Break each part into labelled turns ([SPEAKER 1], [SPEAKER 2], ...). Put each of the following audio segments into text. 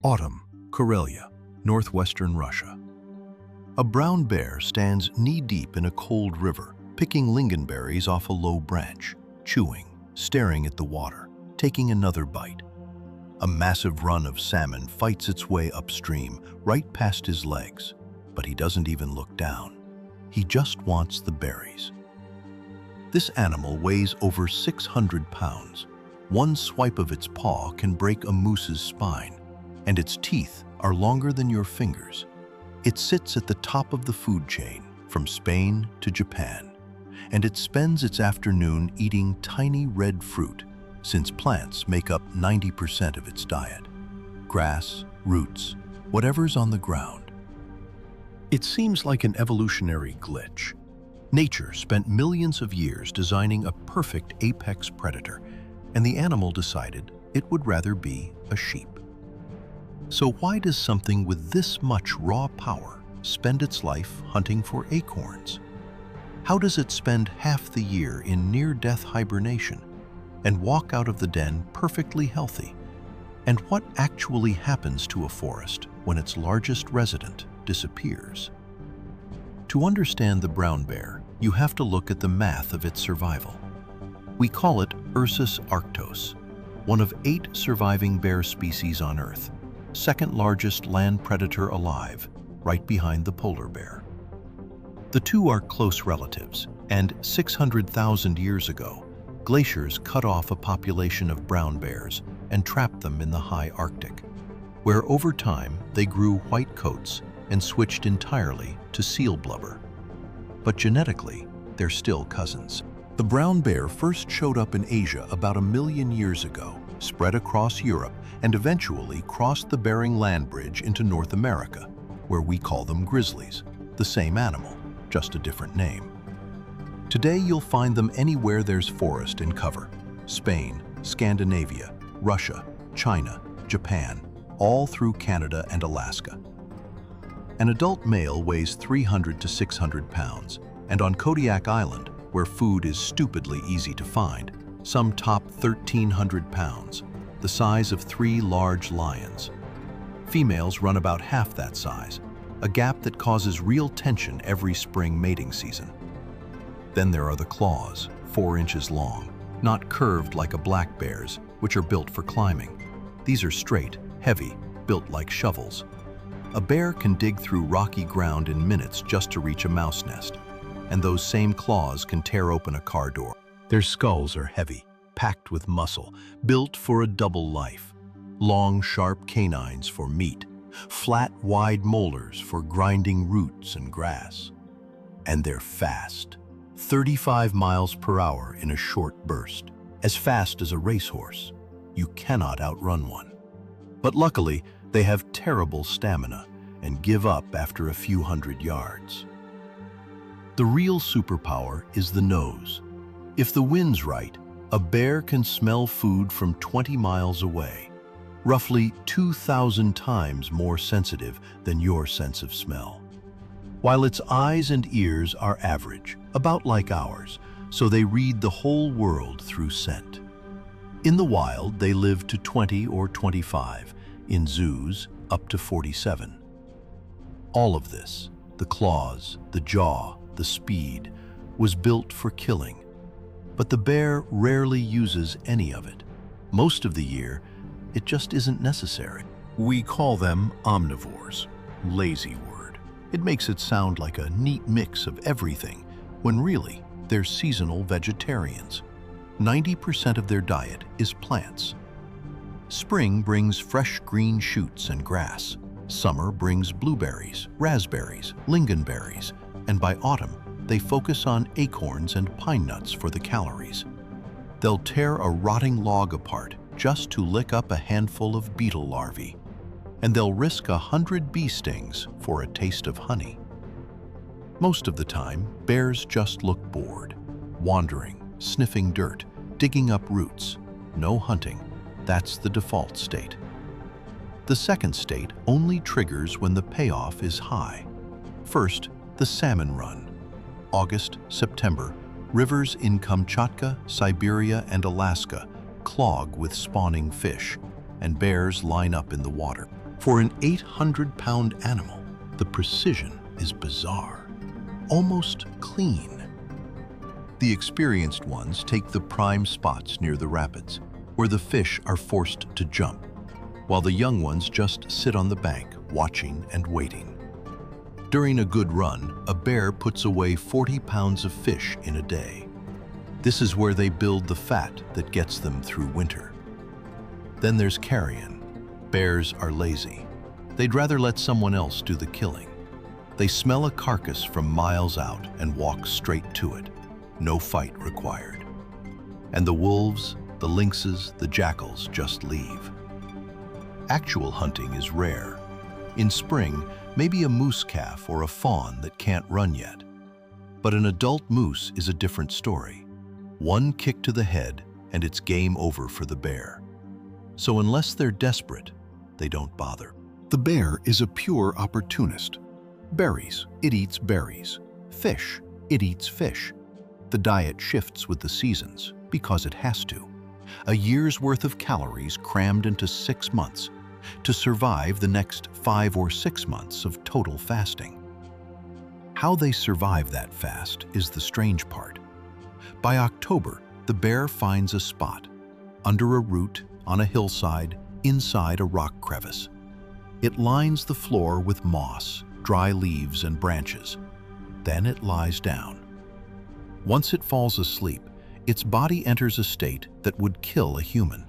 [SPEAKER 1] Autumn, Karelia, northwestern Russia. A brown bear stands knee-deep in a cold river, picking lingonberries off a low branch, chewing, staring at the water, taking another bite. A massive run of salmon fights its way upstream, right past his legs, but he doesn't even look down. He just wants the berries. This animal weighs over 600 pounds. One swipe of its paw can break a moose's spine, and its teeth are longer than your fingers. It sits at the top of the food chain, from Spain to Japan, and it spends its afternoon eating tiny red fruit, since plants make up 90% of its diet. Grass, roots, whatever's on the ground. It seems like an evolutionary glitch. Nature spent millions of years designing a perfect apex predator, and the animal decided it would rather be a sheep. So why does something with this much raw power spend its life hunting for acorns? How does it spend half the year in near-death hibernation and walk out of the den perfectly healthy? And what actually happens to a forest when its largest resident disappears? To understand the brown bear, you have to look at the math of its survival. We call it Ursus arctos, one of 8 surviving bear species on Earth, second largest land predator alive, right behind the polar bear. The two are close relatives, and 600,000 years ago, glaciers cut off a population of brown bears and trapped them in the high Arctic, where over time they grew white coats and switched entirely to seal blubber. But genetically, they're still cousins. The brown bear first showed up in Asia about 1 million years ago, spread across Europe, and eventually crossed the Bering Land Bridge into North America, where we call them grizzlies, the same animal, just a different name. Today you'll find them anywhere there's forest and cover: Spain, Scandinavia, Russia, China, Japan, all through Canada and Alaska. An adult male weighs 300 to 600 pounds, and on Kodiak Island, where food is stupidly easy to find, some top 1,300 pounds, the size of 3 large lions. Females run about half that size, a gap that causes real tension every spring mating season. Then there are the claws, 4 inches long, not curved like a black bear's, which are built for climbing. These are straight, heavy, built like shovels. A bear can dig through rocky ground in minutes just to reach a mouse nest, and those same claws can tear open a car door. Their skulls are heavy, packed with muscle, built for a double life. Long, sharp canines for meat, flat, wide molars for grinding roots and grass. And they're fast, 35 miles per hour in a short burst, as fast as a racehorse. You cannot outrun one. But luckily, they have terrible stamina and give up after a few hundred yards. The real superpower is the nose. If the wind's right, a bear can smell food from 20 miles away, roughly 2,000 times more sensitive than your sense of smell. While its eyes and ears are average, about like ours, so they read the whole world through scent. In the wild, they live to 20 or 25, in zoos, up to 47. All of this, the claws, the jaw, the speed, was built for killing. But the bear rarely uses any of it. Most of the year, it just isn't necessary. We call them omnivores. Lazy word. It makes it sound like a neat mix of everything, when really, they're seasonal vegetarians. 90% of their diet is plants. Spring brings fresh green shoots and grass. Summer brings blueberries, raspberries, lingonberries, and by autumn, they focus on acorns and pine nuts for the calories. They'll tear a rotting log apart just to lick up a handful of beetle larvae, and they'll risk 100 bee stings for a taste of honey. Most of the time, bears just look bored, wandering, sniffing dirt, digging up roots. No hunting. That's the default state. The second state only triggers when the payoff is high. First, the salmon run. August, September, rivers in Kamchatka, Siberia, and Alaska clog with spawning fish, and bears line up in the water. For an 800-pound animal, the precision is bizarre, almost clean. The experienced ones take the prime spots near the rapids, where the fish are forced to jump, while the young ones just sit on the bank, watching and waiting. During a good run, a bear puts away 40 pounds of fish in a day. This is where they build the fat that gets them through winter. Then there's carrion. Bears are lazy. They'd rather let someone else do the killing. They smell a carcass from miles out and walk straight to it. No fight required. And the wolves, the lynxes, the jackals just leave. Actual hunting is rare. In spring, maybe a moose calf or a fawn that can't run yet. But an adult moose is a different story. One kick to the head and it's game over for the bear. So unless they're desperate, they don't bother. The bear is a pure opportunist. Berries, it eats berries. Fish, it eats fish. The diet shifts with the seasons because it has to. A year's worth of calories crammed into 6 months to survive the next 5 or 6 months of total fasting. How they survive that fast is the strange part. By October, the bear finds a spot, under a root, on a hillside, inside a rock crevice. It lines the floor with moss, dry leaves and branches. Then it lies down. Once it falls asleep, its body enters a state that would kill a human.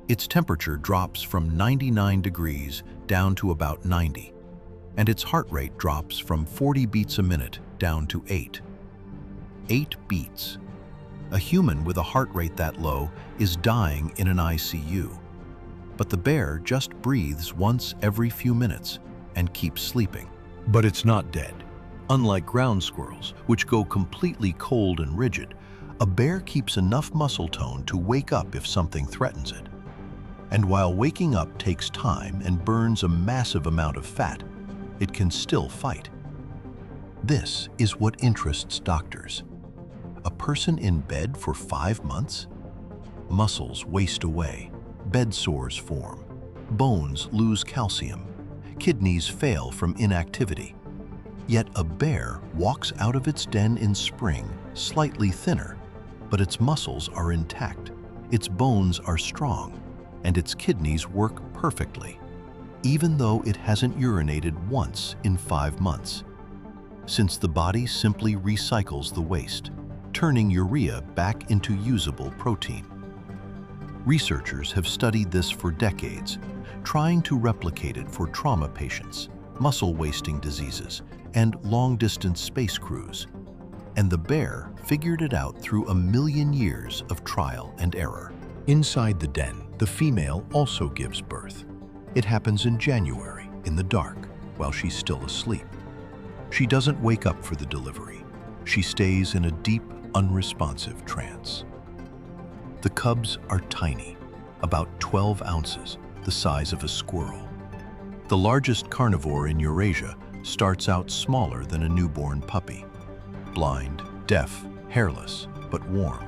[SPEAKER 1] Its temperature drops from 99 degrees down to about 90, and its heart rate drops from 40 beats a minute down to 8. 8 beats. A human with a heart rate that low is dying in an ICU. But the bear just breathes once every few minutes and keeps sleeping. But it's not dead. Unlike ground squirrels, which go completely cold and rigid, a bear keeps enough muscle tone to wake up if something threatens it. And while waking up takes time and burns a massive amount of fat, it can still fight. This is what interests doctors. A person in bed for 5 months? Muscles waste away, bed sores form, bones lose calcium, kidneys fail from inactivity. Yet a bear walks out of its den in spring slightly thinner, but its muscles are intact, its bones are strong, and its kidneys work perfectly, even though it hasn't urinated once in 5 months. Since the body simply recycles the waste, turning urea back into usable protein. Researchers have studied this for decades, trying to replicate it for trauma patients, muscle-wasting diseases, and long-distance space crews. And the bear figured it out through 1,000,000 years of trial and error. Inside the den, the female also gives birth. It happens in January, in the dark, while she's still asleep. She doesn't wake up for the delivery. She stays in a deep, unresponsive trance. The cubs are tiny, about 12 ounces, the size of a squirrel. The largest carnivore in Eurasia starts out smaller than a newborn puppy. Blind, deaf, hairless, but warm.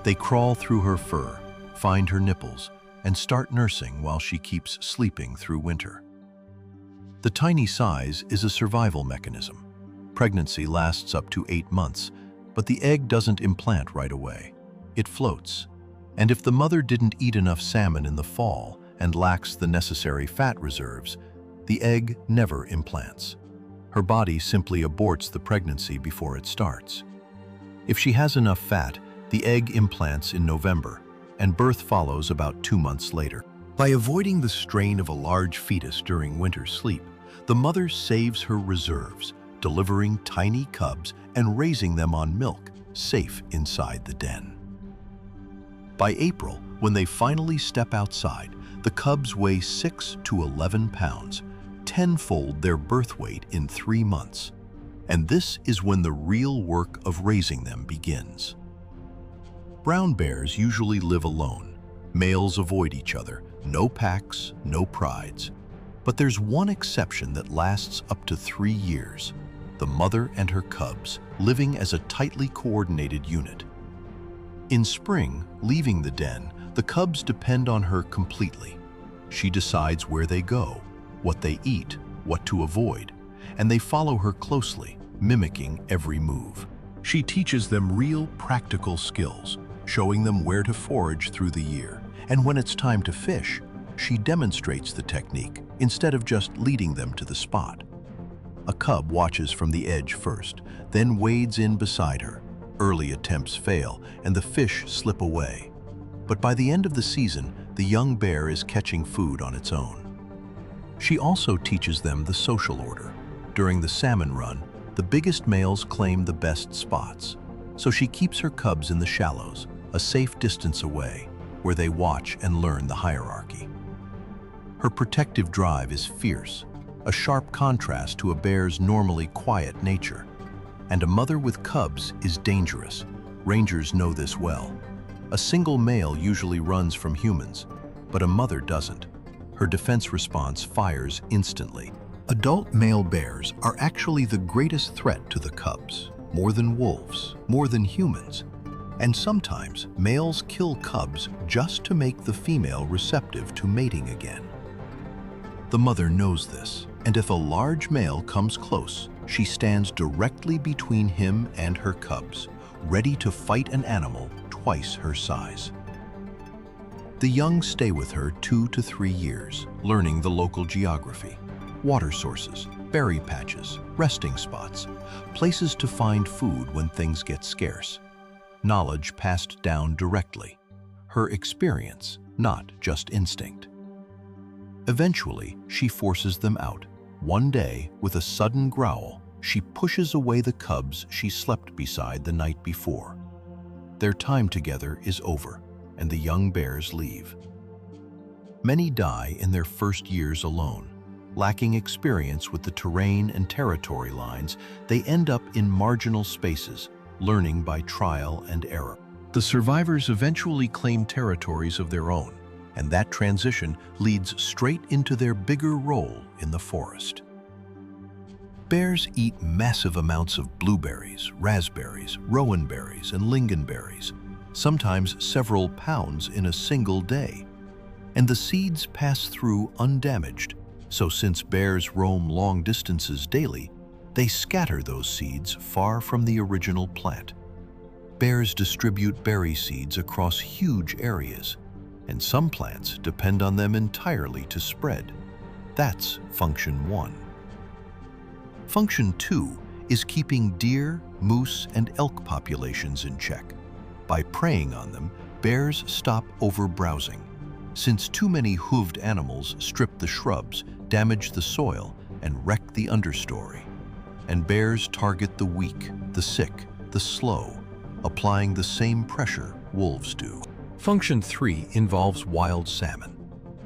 [SPEAKER 1] They crawl through her fur, find her nipples, and start nursing while she keeps sleeping through winter. The tiny size is a survival mechanism. Pregnancy lasts up to 8 months, but the egg doesn't implant right away. It floats. And if the mother didn't eat enough salmon in the fall and lacks the necessary fat reserves, the egg never implants. Her body simply aborts the pregnancy before it starts. If she has enough fat, the egg implants in November, and birth follows about 2 months later. By avoiding the strain of a large fetus during winter sleep, the mother saves her reserves, delivering tiny cubs and raising them on milk, safe inside the den. By April, when they finally step outside, the cubs weigh 6 to 11 pounds, tenfold their birth weight in 3 months. And this is when the real work of raising them begins. Brown bears usually live alone. Males avoid each other, no packs, no prides. But there's one exception that lasts up to 3 years. The mother and her cubs, living as a tightly coordinated unit. In spring, leaving the den, the cubs depend on her completely. She decides where they go, what they eat, what to avoid, and they follow her closely, mimicking every move. She teaches them real practical skills, showing them where to forage through the year. And when it's time to fish, she demonstrates the technique instead of just leading them to the spot. A cub watches from the edge first, then wades in beside her. Early attempts fail, and the fish slip away. But by the end of the season, the young bear is catching food on its own. She also teaches them the social order. During the salmon run, the biggest males claim the best spots, so she keeps her cubs in the shallows, a safe distance away, where they watch and learn the hierarchy. Her protective drive is fierce, a sharp contrast to a bear's normally quiet nature. And a mother with cubs is dangerous. Rangers know this well. A single male usually runs from humans, but a mother doesn't. Her defense response fires instantly. Adult male bears are actually the greatest threat to the cubs, more than wolves, more than humans. And sometimes males kill cubs just to make the female receptive to mating again. The mother knows this, and if a large male comes close, she stands directly between him and her cubs, ready to fight an animal twice her size. The young stay with her 2 to 3 years, learning the local geography, water sources, berry patches, resting spots, places to find food when things get scarce. Knowledge passed down directly, her experience, not just instinct. Eventually, she forces them out. One day, with a sudden growl, she pushes away the cubs she slept beside the night before. Their time together is over, and the young bears leave. Many die in their first years alone. Lacking experience with the terrain and territory lines, they end up in marginal spaces, learning by trial and error. The survivors eventually claim territories of their own, and that transition leads straight into their bigger role in the forest. Bears eat massive amounts of blueberries, raspberries, rowan berries, and lingonberries, sometimes several pounds in a single day. And the seeds pass through undamaged, so since bears roam long distances daily, they scatter those seeds far from the original plant. Bears distribute berry seeds across huge areas, and some plants depend on them entirely to spread. That's function 1. Function 2 is keeping deer, moose, and elk populations in check. By preying on them, bears stop overbrowsing. Since too many hooved animals strip the shrubs, damage the soil, and wreck the understory. And bears target the weak, the sick, the slow, applying the same pressure wolves do. Function 3 involves wild salmon.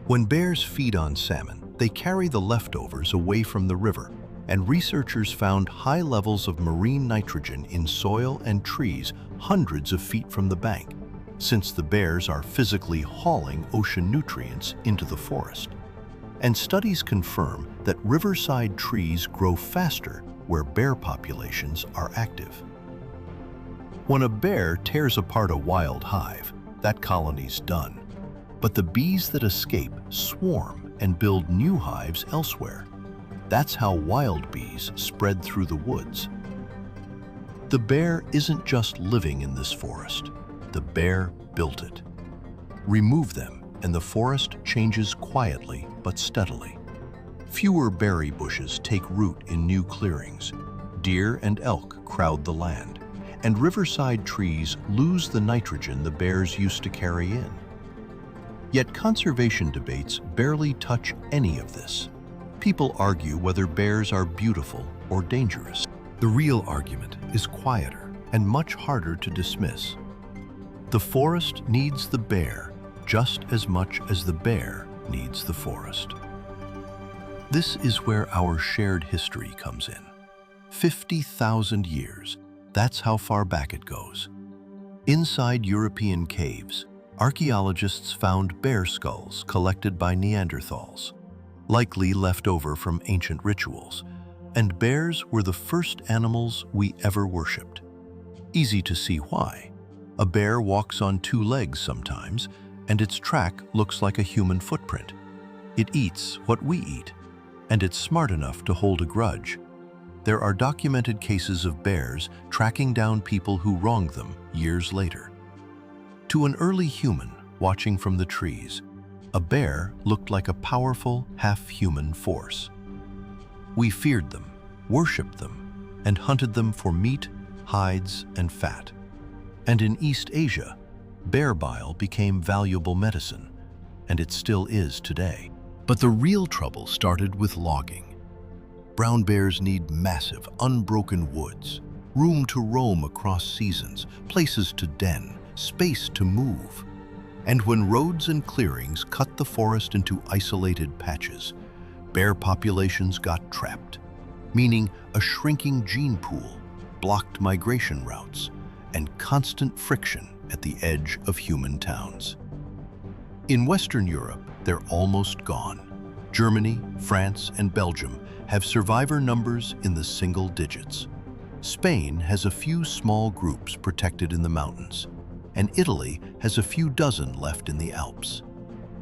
[SPEAKER 1] When bears feed on salmon, they carry the leftovers away from the river, and researchers found high levels of marine nitrogen in soil and trees hundreds of feet from the bank, since the bears are physically hauling ocean nutrients into the forest. And studies confirm that riverside trees grow faster where bear populations are active. When a bear tears apart a wild hive, that colony's done. But the bees that escape swarm and build new hives elsewhere. That's how wild bees spread through the woods. The bear isn't just living in this forest. The bear built it. Remove them, and the forest changes quietly but steadily. Fewer berry bushes take root in new clearings. Deer and elk crowd the land, and riverside trees lose the nitrogen the bears used to carry in. Yet conservation debates barely touch any of this. People argue whether bears are beautiful or dangerous. The real argument is quieter and much harder to dismiss. The forest needs the bear just as much as the bear needs the forest. This is where our shared history comes in. 50,000 years, that's how far back it goes. Inside European caves, archaeologists found bear skulls collected by Neanderthals, likely left over from ancient rituals, and bears were the first animals we ever worshipped. Easy to see why. A bear walks on 2 legs sometimes, and its track looks like a human footprint. It eats what we eat, and it's smart enough to hold a grudge. There are documented cases of bears tracking down people who wronged them years later. To an early human watching from the trees, a bear looked like a powerful, half-human force. We feared them, worshipped them, and hunted them for meat, hides, and fat. And in East Asia, bear bile became valuable medicine, and it still is today. But the real trouble started with logging. Brown bears need massive, unbroken woods, room to roam across seasons, places to den, space to move. And when roads and clearings cut the forest into isolated patches, bear populations got trapped, meaning a shrinking gene pool, blocked migration routes, and constant friction at the edge of human towns. In Western Europe, they're almost gone. Germany, France, and Belgium have survivor numbers in the single digits. Spain has a few small groups protected in the mountains, and Italy has a few dozen left in the Alps.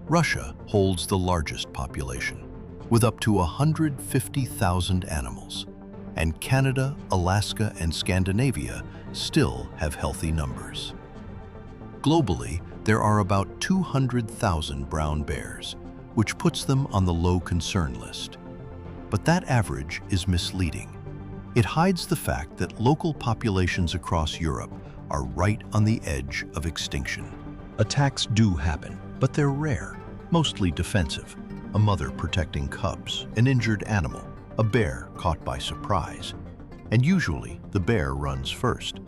[SPEAKER 1] Russia holds the largest population, with up to 150,000 animals, and Canada, Alaska, and Scandinavia still have healthy numbers. Globally, there are about 200,000 brown bears, which puts them on the low concern list. But that average is misleading. It hides the fact that local populations across Europe are right on the edge of extinction. Attacks do happen, but they're rare, mostly defensive. A mother protecting cubs, an injured animal, a bear caught by surprise. And usually, the bear runs first.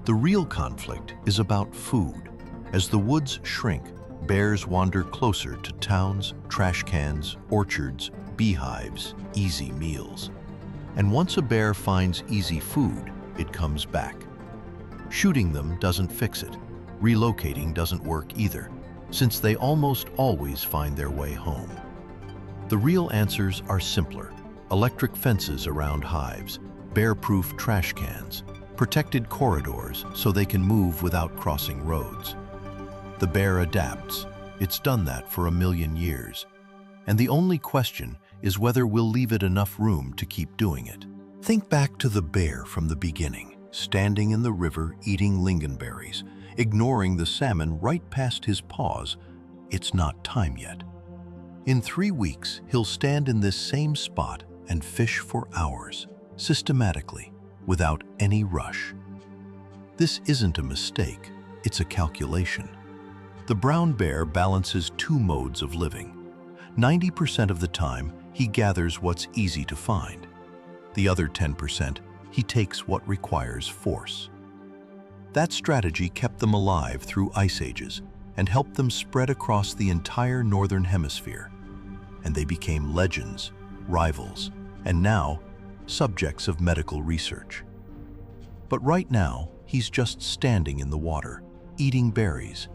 [SPEAKER 1] The real conflict is about food. As the woods shrink, bears wander closer to towns, trash cans, orchards, beehives, easy meals. And once a bear finds easy food, it comes back. Shooting them doesn't fix it. Relocating doesn't work either, since they almost always find their way home. The real answers are simpler: electric fences around hives, bear-proof trash cans, protected corridors so they can move without crossing roads. The bear adapts. It's done that for 1,000,000 years. And the only question is whether we'll leave it enough room to keep doing it. Think back to the bear from the beginning, standing in the river eating lingonberries, ignoring the salmon right past his paws. It's not time yet. In 3 weeks, he'll stand in this same spot and fish for hours, systematically, without any rush. This isn't a mistake, it's a calculation. The brown bear balances 2 modes of living. 90% of the time, he gathers what's easy to find. The other 10%, he takes what requires force. That strategy kept them alive through ice ages and helped them spread across the entire northern hemisphere. And they became legends, rivals, and now subjects of medical research. But right now, he's just standing in the water, eating berries,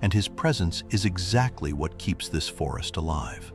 [SPEAKER 1] and his presence is exactly what keeps this forest alive.